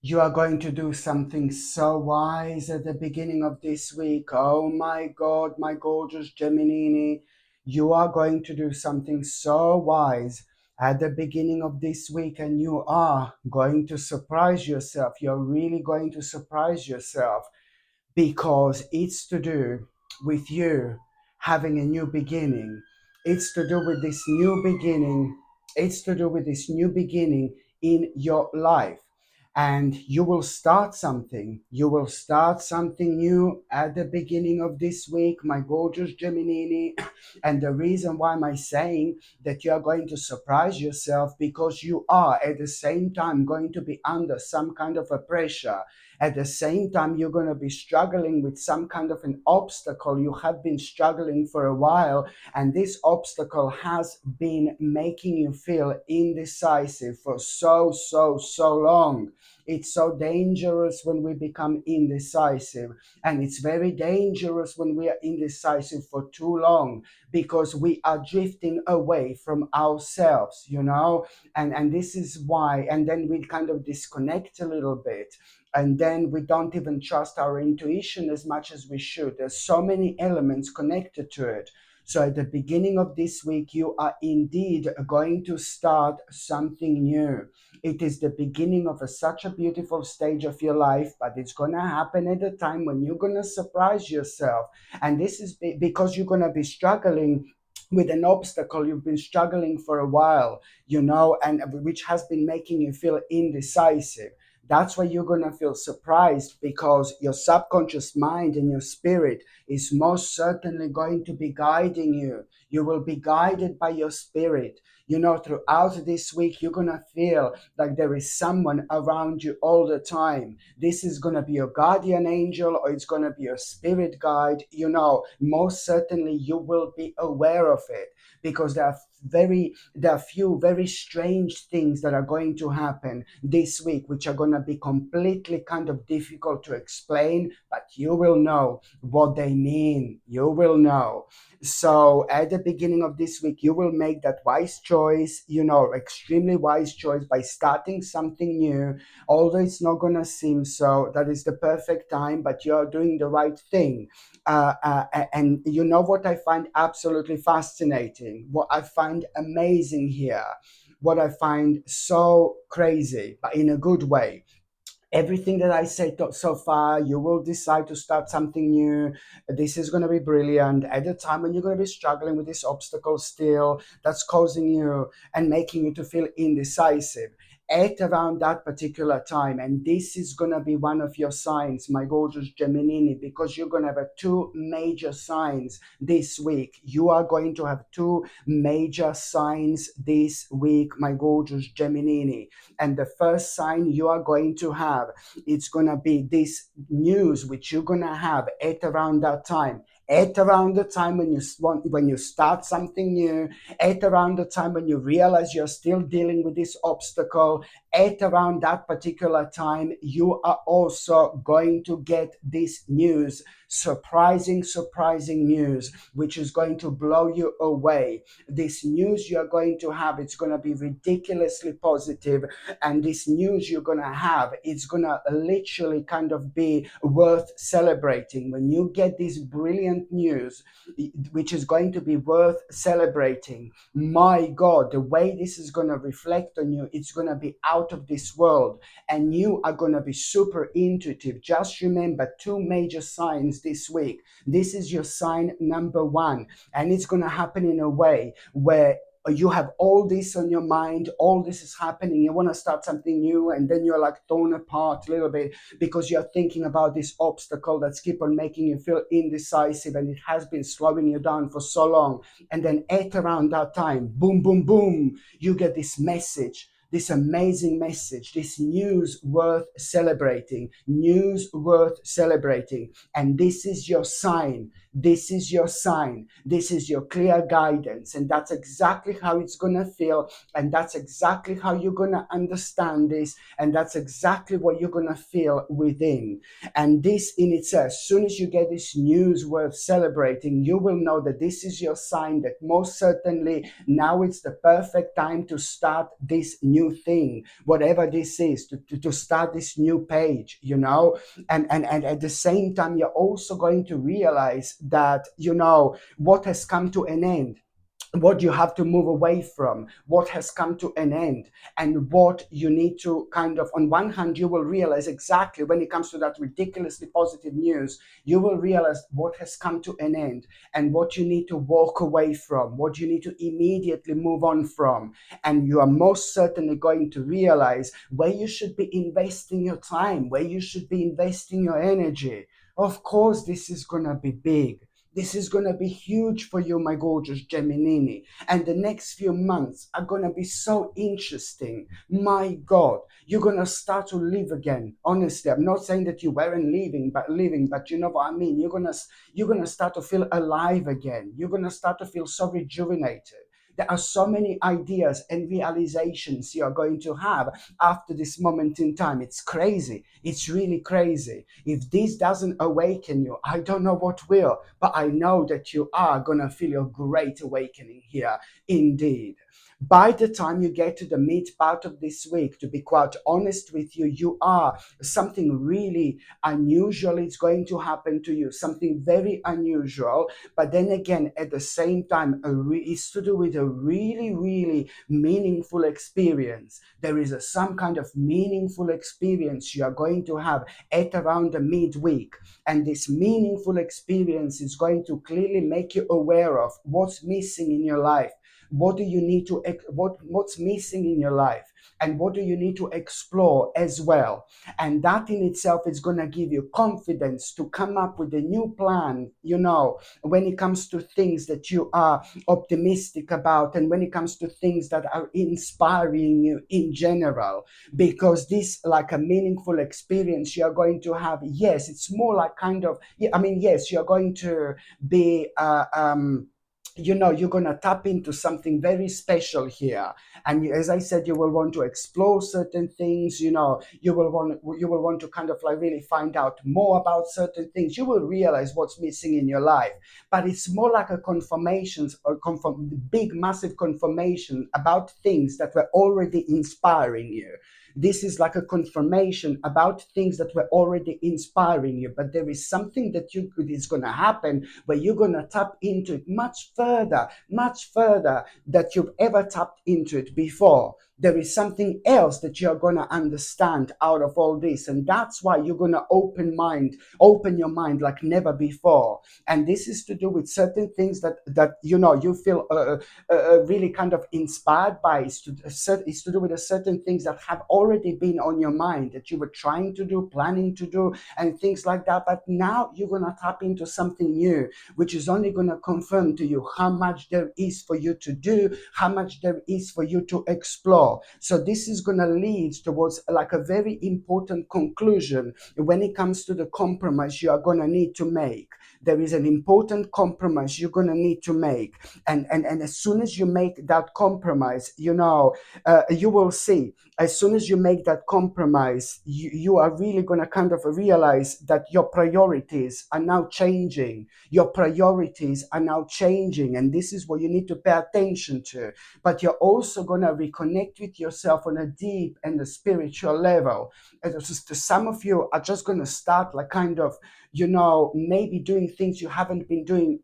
You are going to do something so wise at the beginning of this week. Oh my God, my gorgeous Gemini. You are going to do something so wise at the beginning of this week, and you are going to surprise yourself. You're really going to surprise yourself because it's to do with you having a new beginning. It's to do with this new beginning. It's to do with this new beginning in your life. And you will start something. You will start something new at the beginning of this week, my gorgeous Gemini. And the reason why am I saying that you are going to surprise yourself, because you are at the same time going to be under some kind of a pressure. At the same time, you're going to be struggling with some kind of an obstacle. You have been struggling for a while, and this obstacle has been making you feel indecisive for so long. It's so dangerous when we become indecisive, and it's very dangerous when we are indecisive for too long, because we are drifting away from ourselves, and this is why. And then we kind of disconnect a little bit, and then we don't even trust our intuition as much as we should. There's so many elements connected to it. So at the beginning of this week, you are indeed going to start something new. It is the beginning of such a beautiful stage of your life, but it's going to happen at a time when you're going to surprise yourself. And this is because you're going to be struggling with an obstacle you've been struggling for a while, and which has been making you feel indecisive. That's why you're going to feel surprised, because your subconscious mind and your spirit is most certainly going to be guiding you. You will be guided by your spirit. Throughout this week, you're going to feel like there is someone around you all the time. This is going to be your guardian angel, or it's going to be your spirit guide. Most certainly you will be aware of it, because there are few very strange things that are going to happen this week, which are going to be completely kind of difficult to explain, but you will know what they mean. You will know. So at the beginning of this week, you will make that wise choice, extremely wise choice, by starting something new. Although it's not going to seem so, that is the perfect time, but you're doing the right thing. And you know what I find absolutely fascinating, what I find amazing here, what I find so crazy, but in a good way. Everything that I said so far, you will decide to start something new. This is going to be brilliant at a time when you're going to be struggling with this obstacle still that's causing you and making you to feel indecisive at around that particular time. And this is going to be one of your signs, my gorgeous Gemini, because you're going to have two major signs this week. You are going to have two major signs this week, my gorgeous Gemini. And the first sign you are going to have, it's going to be this news which you're going to have at around that time. At around the time when you start something new, at around the time when you realize you're still dealing with this obstacle, at around that particular time, you are also going to get this news, surprising news, which is going to blow you away. This news you're going to have, it's going to be ridiculously positive, and this news you're going to have, it's going to literally kind of be worth celebrating. When you get this brilliant news, which is going to be worth celebrating, my God, the way this is going to reflect on you, it's going to be out of this world, and you are going to be super intuitive. Just remember two major signs this week. This is your sign number one, and it's going to happen in a way where you have all this on your mind, all this is happening, you want to start something new, and then you're like torn apart a little bit because you're thinking about this obstacle that's keep on making you feel indecisive, and it has been slowing you down for so long. And then at around that time, boom, boom, boom, you get this message, this amazing message, this news worth celebrating, news worth celebrating. And this is your sign. This is your sign. This is your clear guidance. And that's exactly how it's going to feel. And that's exactly how you're going to understand this. And that's exactly what you're going to feel within. And this in itself, as soon as you get this news worth celebrating, you will know that this is your sign that most certainly now it's the perfect time to start this new thing, whatever this is, to start this new page, and at the same time, you're also going to realize that, what has come to an end, what you have to move away from, what has come to an end, and what you need to kind of, on one hand, you will realize exactly when it comes to that ridiculously positive news, you will realize what has come to an end and what you need to walk away from, what you need to immediately move on from. And you are most certainly going to realize where you should be investing your time, where you should be investing your energy. Of course, this is going to be big. This is going to be huge for you, my gorgeous Gemini. And the next few months are going to be so interesting. My God, you're going to start to live again. Honestly, I'm not saying that you weren't living, but you know what I mean. You're going to start to feel alive again. You're going to start to feel so rejuvenated. There are so many ideas and realizations you're going to have after this moment in time. It's crazy. It's really crazy. If this doesn't awaken you, I don't know what will, but I know that you are going to feel a great awakening here indeed. By the time you get to the mid part of this week, to be quite honest with you, you are something really unusual is going to happen to you, something very unusual. But then again, at the same time, it's to do with a really, really meaningful experience. There is some kind of meaningful experience you are going to have at around the midweek. And this meaningful experience is going to clearly make you aware of what's missing in your life. What do you need to, what's missing in your life? And what do you need to explore as well? And that in itself is going to give you confidence to come up with a new plan, when it comes to things that you are optimistic about, and when it comes to things that are inspiring you in general. Because this, like a meaningful experience you're going to have, yes, it's more like kind of, yes, you're going to be you're going to tap into something very special here. And as I said, you will want to explore certain things. You will want to kind of like really find out more about certain things. You will realize what's missing in your life. But it's more like a confirmation, or big massive confirmation about things that were already inspiring you. This is like a confirmation about things that were already inspiring you. But there is something that is going to happen where you're going to tap into it much further that you've ever tapped into it before. There is something else that you're going to understand out of all this. And that's why you're going to open your mind like never before. And this is to do with certain things that you feel really kind of inspired by. It's to do with certain things that have already been on your mind, that you were trying to do, planning to do, and things like that. But now you're going to tap into something new, which is only going to confirm to you how much there is for you to do, how much there is for you to explore. So this is going to lead towards like a very important conclusion when it comes to the compromise you are going to need to make. There is an important compromise you're going to need to make. And as soon as you make that compromise, you will see, as soon as you make that compromise, you are really going to kind of realize that your priorities are now changing. Your priorities are now changing. And this is what you need to pay attention to. But you're also going to reconnect with yourself on a deep and a spiritual level. Some of you are just going to start like kind of, maybe doing things you haven't been doing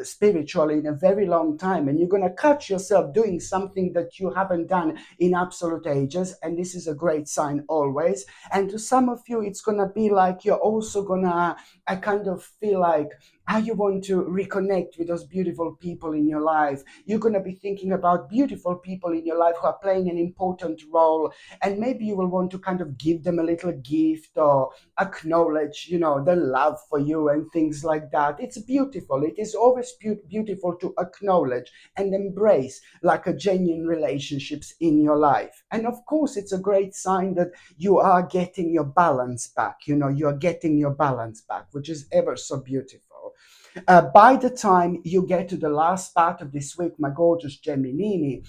spiritually in a very long time, and you're going to catch yourself doing something that you haven't done in absolute ages, and this is a great sign always. And to some of you, it's going to be like you're also going to, I kind of feel like, how you want to reconnect with those beautiful people in your life. You're going to be thinking about beautiful people in your life who are playing an important role, and maybe you will want to kind of give them a little gift or acknowledge, their love for you and things like that. It's beautiful. It is always beautiful to acknowledge and embrace like a genuine relationships in your life. And of course, it's a great sign that you are getting your balance back. You are getting your balance back, which is ever so beautiful. By the time you get to the last part of this week, my gorgeous Gemini,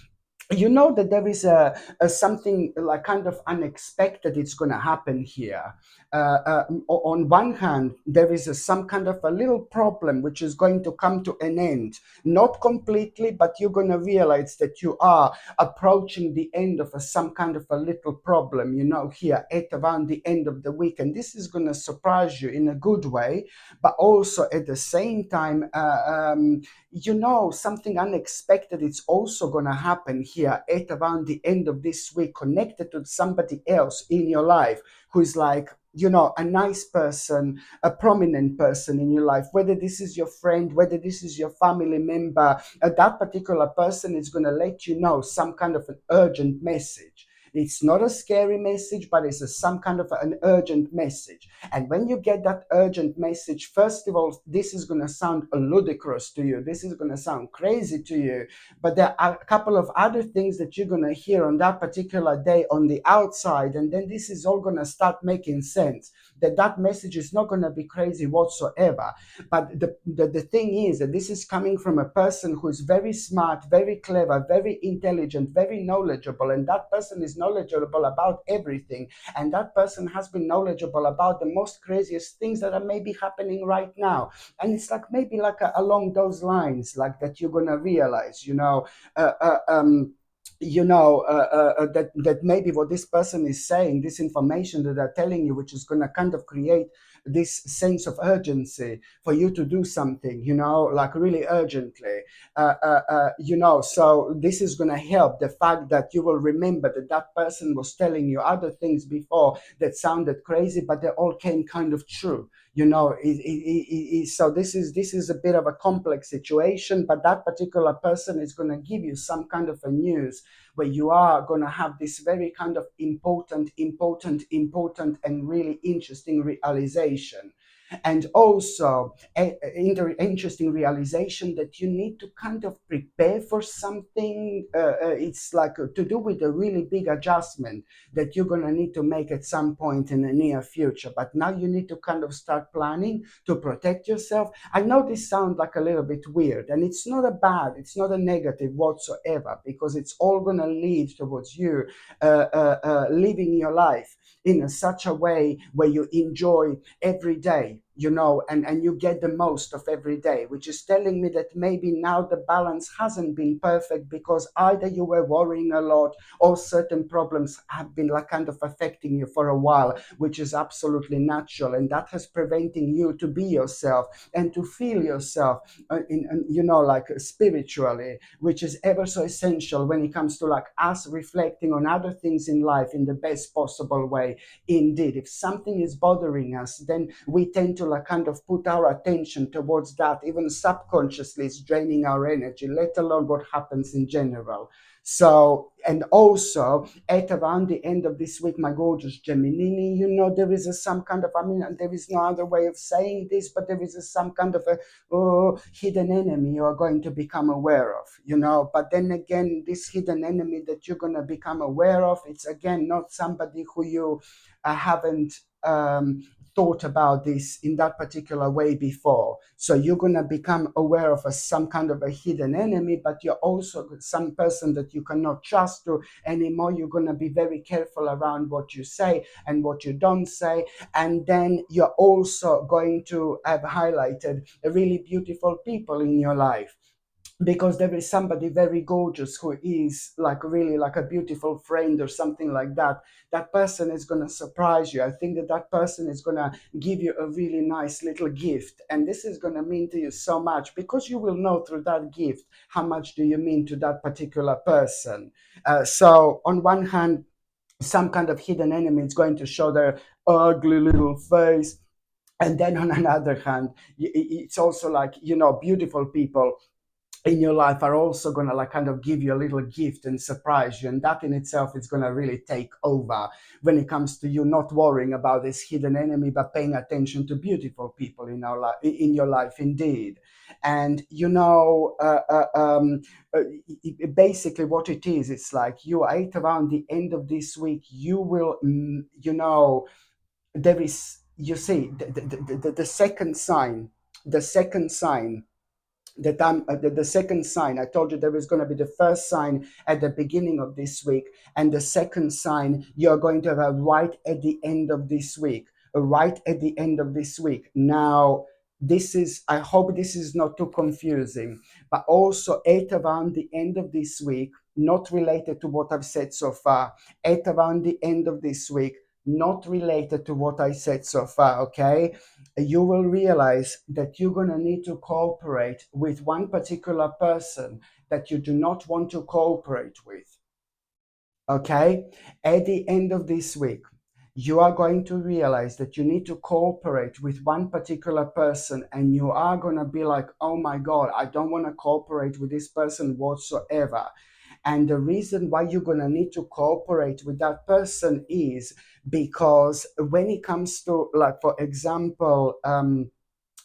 you know that there is a something like kind of unexpected it's going to happen here. On one hand, there is some kind of a little problem which is going to come to an end, not completely, but you're going to realize that you are approaching the end of some kind of a little problem, here at around the end of the week, and this is going to surprise you in a good way, but also at the same time, something unexpected it's also going to happen here at around the end of this week, connected to somebody else in your life who is like, a nice person, a prominent person in your life, whether this is your friend, whether this is your family member. That particular person is going to let you know some kind of an urgent message. It's not a scary message, but it's some kind of an urgent message. And when you get that urgent message, first of all, this is going to sound ludicrous to you. This is going to sound crazy to you. But there are a couple of other things that you're going to hear on that particular day on the outside. And then this is all going to start making sense. That message is not going to be crazy whatsoever. But the thing is that this is coming from a person who is very smart, very clever, very intelligent, very knowledgeable. And that person is knowledgeable about everything. And that person has been knowledgeable about the most craziest things that are maybe happening right now. And it's like maybe like along those lines, like that you're gonna realize, uh, uh, um, that maybe what this person is saying, this information that they're telling you, which is going to kind of create this sense of urgency for you to do something, like really urgently. So this is going to help the fact that you will remember that that person was telling you other things before that sounded crazy, but they all came kind of true. So this is a bit of a complex situation, but that particular person is going to give you some kind of a news where you are going to have this very kind of important and really interesting realization. And also interesting realization that you need to kind of prepare for something. It's like to do with a really big adjustment that you're going to need to make at some point in the near future. But now you need to kind of start planning to protect yourself. I know this sounds like a little bit weird, and it's not a negative whatsoever, because it's all going to lead towards you living your life in such a way where you enjoy every day, and you get the most of every day, which is telling me that maybe now the balance hasn't been perfect because either you were worrying a lot or certain problems have been like kind of affecting you for a while, which is absolutely natural, and that has preventing you to be yourself and to feel yourself like spiritually, which is ever so essential when it comes to like us reflecting on other things in life in the best possible way. Indeed, if something is bothering us, then we tend to like kind of put our attention towards that, even subconsciously. It's draining our energy, let alone what happens in general. So, and also at around the end of this week, my gorgeous Gemini, there is some kind of, I mean, there is no other way of saying this, but there is some kind of a hidden enemy you are going to become aware of, But then again, this hidden enemy that you're going to become aware of, it's again not somebody who you haven't thought about this in that particular way before. So you're going to become aware of some kind of a hidden enemy, but you're also some person that you cannot trust to anymore. You're going to be very careful around what you say and what you don't say. And then you're also going to have highlighted really beautiful people in your life, because there is somebody very gorgeous who is like really like a beautiful friend or something like that. That person is going to surprise you. I think that person is going to give you a really nice little gift, and this is going to mean to you so much, because you will know through that gift how much do you mean to that particular person. So on one hand, some kind of hidden enemy is going to show their ugly little face, and then on another hand, it's also like, beautiful people in your life are also going to like kind of give you a little gift and surprise you, and that in itself is going to really take over when it comes to you not worrying about this hidden enemy, but paying attention to beautiful people in our life, in your life, indeed. And uh, basically what it is, it's like you are at around the end of this week, you will there is, you see, the second sign the second sign that the second sign, I told you there is going to be the first sign at the beginning of this week, and the second sign you're going to have right at the end of this week. Right at the end of this week. Now, this is, I hope this is not too confusing, but also at around the end of this week, not related to what I've said so far, at around the end of this week, not related to what I said so far, okay? You will realize that you're going to need to cooperate with one particular person that you do not want to cooperate with. Okay? At the end of this week, you are going to realize that you need to cooperate with one particular person, and you are going to be like, oh my God, I don't want to cooperate with this person whatsoever. And the reason why you're going to need to cooperate with that person is because when it comes to, like, for example,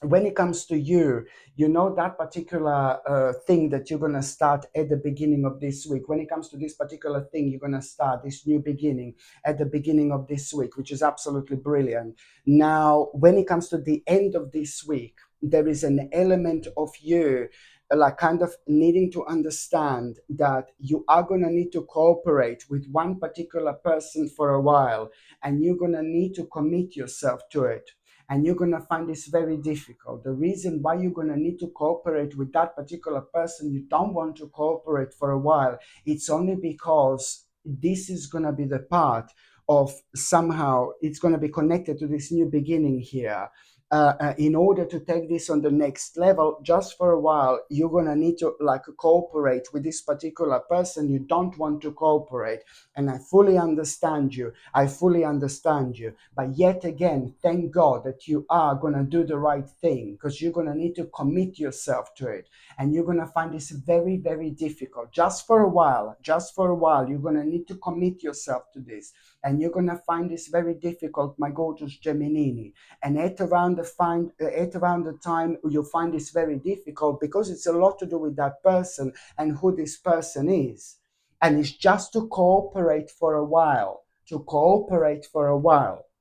when it comes to you, you know that particular thing that you're going to start at the beginning of this week. When it comes to this particular thing, you're going to start this new beginning at the beginning of this week, which is absolutely brilliant. Now, when it comes to the end of this week, there is an element of you like kind of needing to understand that you are going to need to cooperate with one particular person for a while, and you're going to need to commit yourself to it, and you're going to find this very difficult. The reason why you're going to need to cooperate with that particular person you don't want to cooperate for a while, it's only because this is going to be the part of, somehow it's going to be connected to this new beginning here. In order to take this on the next level, just for a while, you're going to need to like cooperate with this particular person you don't want to cooperate. And I fully understand you. I fully understand you. But yet again, thank God that you are going to do the right thing, because you're going to need to commit yourself to it. And you're going to find this very, very difficult. Just for a while, you're going to need to commit yourself to this. And you're going to find this very difficult, my gorgeous Gemini. And at around the time you find this very difficult, because it's a lot to do with that person and who this person is. And it's just to cooperate for a while,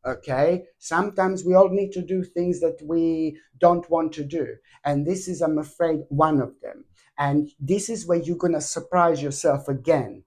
okay? Sometimes we all need to do things that we don't want to do, and this is, I'm afraid, one of them. And this is where you're going to surprise yourself again.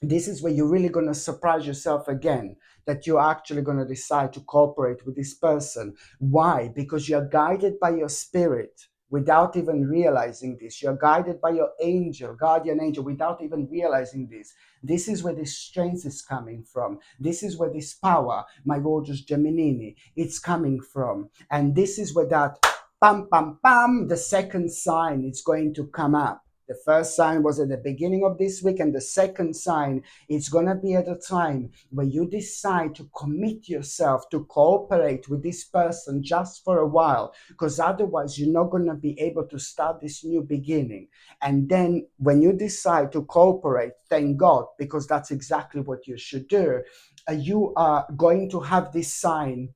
This is where you're really going to surprise yourself again, that you're actually going to decide to cooperate with this person. Why? Because you're guided by your spirit without even realizing this. You're guided by your angel, guardian angel, without even realizing this. This is where this strength is coming from. This is where this power, my gorgeous Gemini, it's coming from. And this is where that pam pam pam, the second sign is going to come up. The first sign was at the beginning of this week, and the second sign is going to be at a time where you decide to commit yourself to cooperate with this person just for a while, because otherwise you're not going to be able to start this new beginning. And then when you decide to cooperate, thank God, because that's exactly what you should do. You are going to have this sign,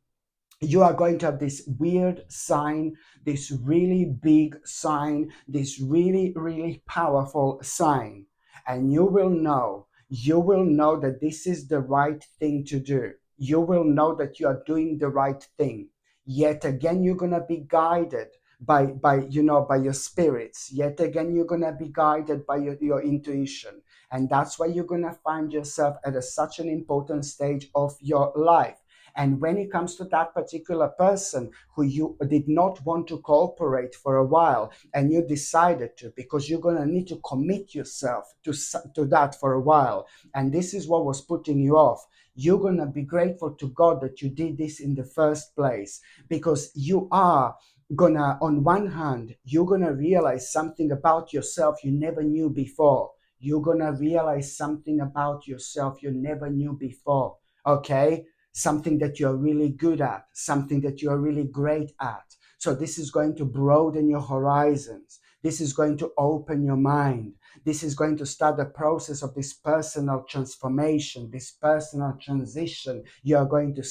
you are going to have this weird sign, this really big sign, this really, really powerful sign. And you will know that this is the right thing to do. You will know that you are doing the right thing. Yet again, you're going to be guided by your spirits. Yet again, you're going to be guided by your intuition. And that's why you're going to find yourself at such an important stage of your life. And when it comes to that particular person who you did not want to cooperate for a while, and you decided to, because you're going to need to commit yourself to that for a while, and this is what was putting you off, you're going to be grateful to God that you did this in the first place, because you are gonna, on one hand, you're gonna realize something about yourself you never knew before. You're gonna realize something about yourself you never knew before. Okay? Something that you're really good at, something that you're really great at. So this is going to broaden your horizons. This is going to open your mind. This is going to start the process of this personal transformation, this personal transition you are going to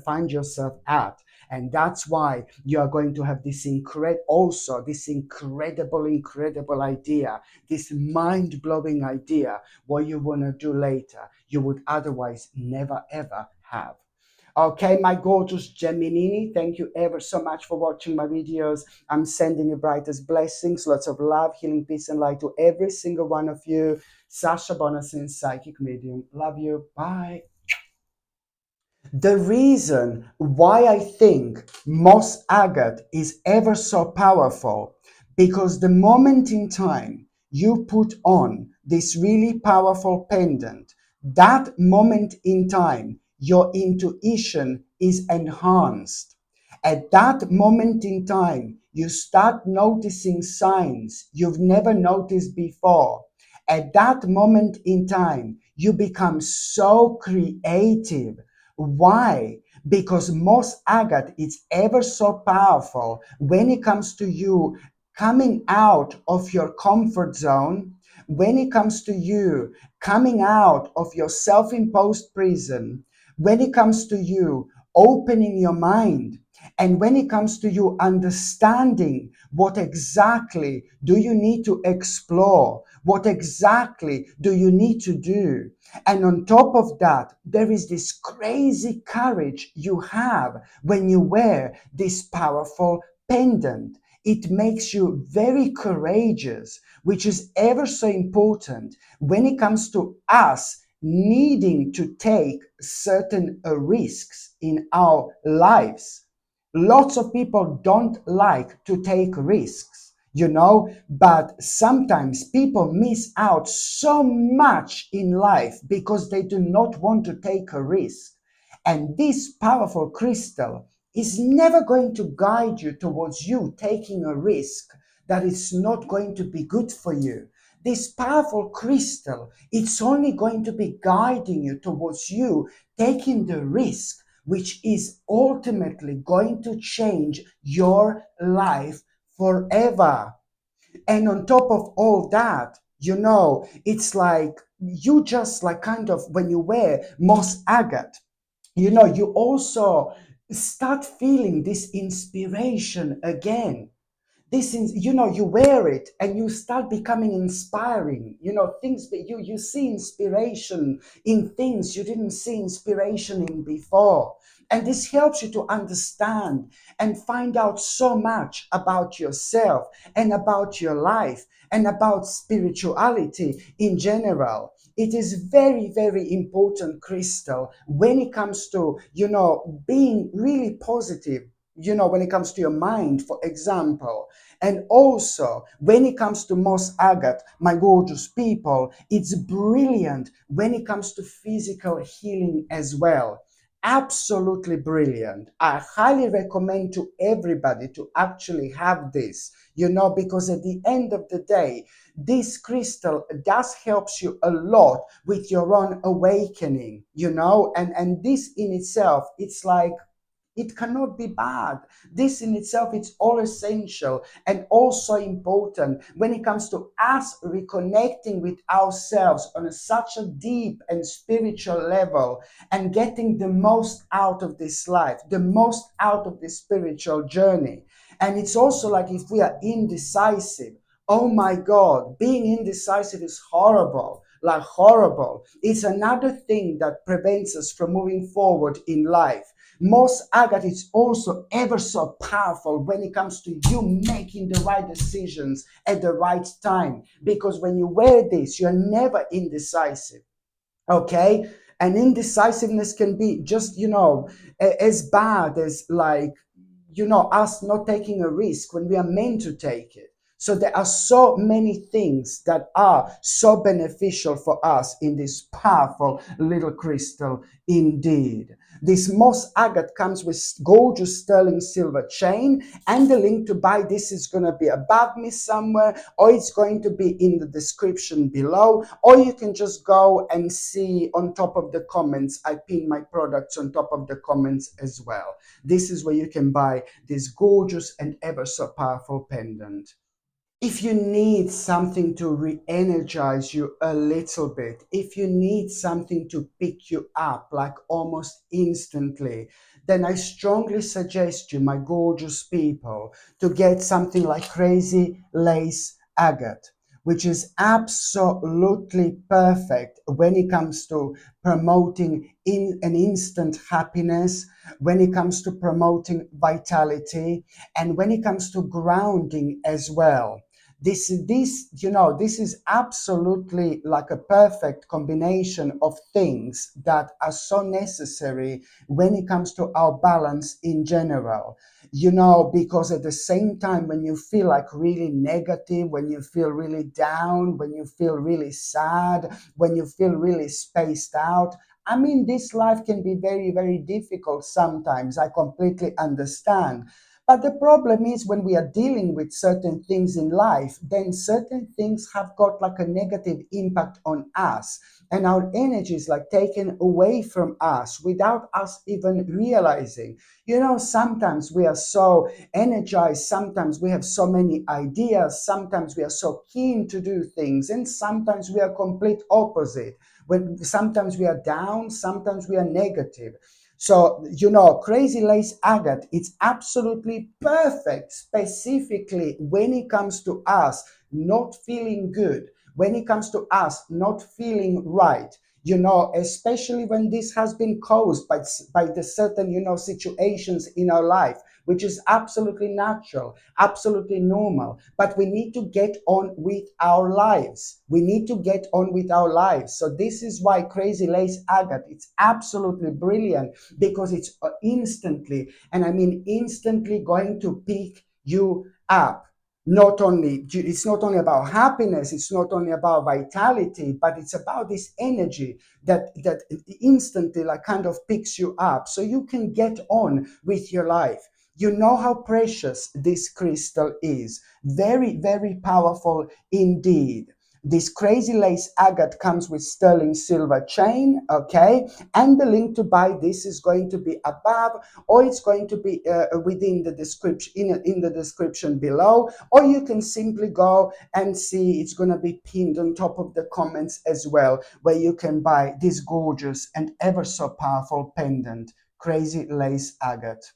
find yourself at. And that's why you are going to have this incredible idea, this mind-blowing idea, what you want to do later, you would otherwise never ever have. Okay, my gorgeous Gemini, thank you ever so much for watching my videos. I'm sending you brightest blessings, lots of love, healing, peace, and light to every single one of you. Sasha Bonasin, Psychic Medium. Love you. Bye. The reason why I think moss agate is ever so powerful, because the moment in time you put on this really powerful pendant, that moment in time your intuition is enhanced. At that moment in time you start noticing signs you've never noticed before. At that moment in time you become so creative. Why? Because moss agate is ever so powerful when it comes to you coming out of your comfort zone, when it comes to you coming out of your self-imposed prison, when it comes to you opening your mind, and when it comes to you understanding what exactly do you need to explore, what exactly do you need to do. And on top of that, there is this crazy courage you have when you wear this powerful pendant. It makes you very courageous, which is ever so important when it comes to us needing to take certain risks in our lives. Lots of people don't like to take risks, but sometimes people miss out so much in life because they do not want to take a risk. And this powerful crystal is never going to guide you towards you taking a risk that is not going to be good for you. This powerful crystal, it's only going to be guiding you towards you taking the risk, which is ultimately going to change your life forever. And on top of all that, it's like you just like kind of when you wear moss agate, you also start feeling this inspiration again. This is, you wear it and you start becoming inspiring. Things that you see inspiration in things you didn't see inspiration in before. And this helps you to understand and find out so much about yourself and about your life and about spirituality in general. It is very, very important crystal when it comes to, being really positive, when it comes to your mind, for example. And also, when it comes to moss agate, my gorgeous people, it's brilliant when it comes to physical healing as well. Absolutely brilliant. I highly recommend to everybody to actually have this, because at the end of the day, this crystal does helps you a lot with your own awakening, and this in itself, it's like it cannot be bad. This in itself, it's all essential and also important when it comes to us reconnecting with ourselves on such a deep and spiritual level and getting the most out of this life, the most out of this spiritual journey. And it's also like if we are indecisive, oh my God, being indecisive is horrible. Like horrible. It's another thing that prevents us from moving forward in life. Moss agate is also ever so powerful when it comes to you making the right decisions at the right time. Because when you wear this, you're never indecisive. Okay? And indecisiveness can be just, as bad as like, us not taking a risk when we are meant to take it. So there are so many things that are so beneficial for us in this powerful little crystal indeed. This moss agate comes with gorgeous sterling silver chain, and the link to buy this is going to be above me somewhere, or it's going to be in the description below, or you can just go and see on top of the comments. I pin my products on top of the comments as well. This is where you can buy this gorgeous and ever so powerful pendant. If you need something to re-energize you a little bit, if you need something to pick you up like almost instantly, then I strongly suggest you, my gorgeous people, to get something like Crazy Lace Agate. which is absolutely perfect when it comes to promoting in an instant happiness, when it comes to promoting vitality, and when it comes to grounding as well. This is absolutely like a perfect combination of things that are so necessary when it comes to our balance in general. Because at the same time, when you feel like really negative, when you feel really down, when you feel really sad, when you feel really spaced out, I mean, this life can be very, very difficult sometimes. I completely understand. But the problem is when we are dealing with certain things in life, then certain things have got like a negative impact on us. And our energy is like taken away from us without us even realizing. Sometimes we are so energized, sometimes we have so many ideas, sometimes we are so keen to do things, and sometimes we are complete opposite. When sometimes we are down, sometimes we are negative. So, Crazy Lace Agate, it's absolutely perfect, specifically when it comes to us not feeling good, when it comes to us not feeling right. Especially when this has been caused by the certain, situations in our life, which is absolutely natural, absolutely normal. But we need to get on with our lives. We need to get on with our lives. So this is why Crazy Lace Agate, it's absolutely brilliant, because it's instantly, and I mean instantly, going to pick you up. It's not only about happiness, it's not only about vitality, but it's about this energy that instantly like kind of picks you up so you can get on with your life. You know how precious this crystal is. Very, very powerful indeed. This Crazy Lace Agate comes with sterling silver chain, okay? And the link to buy this is going to be above, or it's going to be within the description, in the description below, or you can simply go and see it's going to be pinned on top of the comments as well, where you can buy this gorgeous and ever so powerful pendant, Crazy Lace Agate.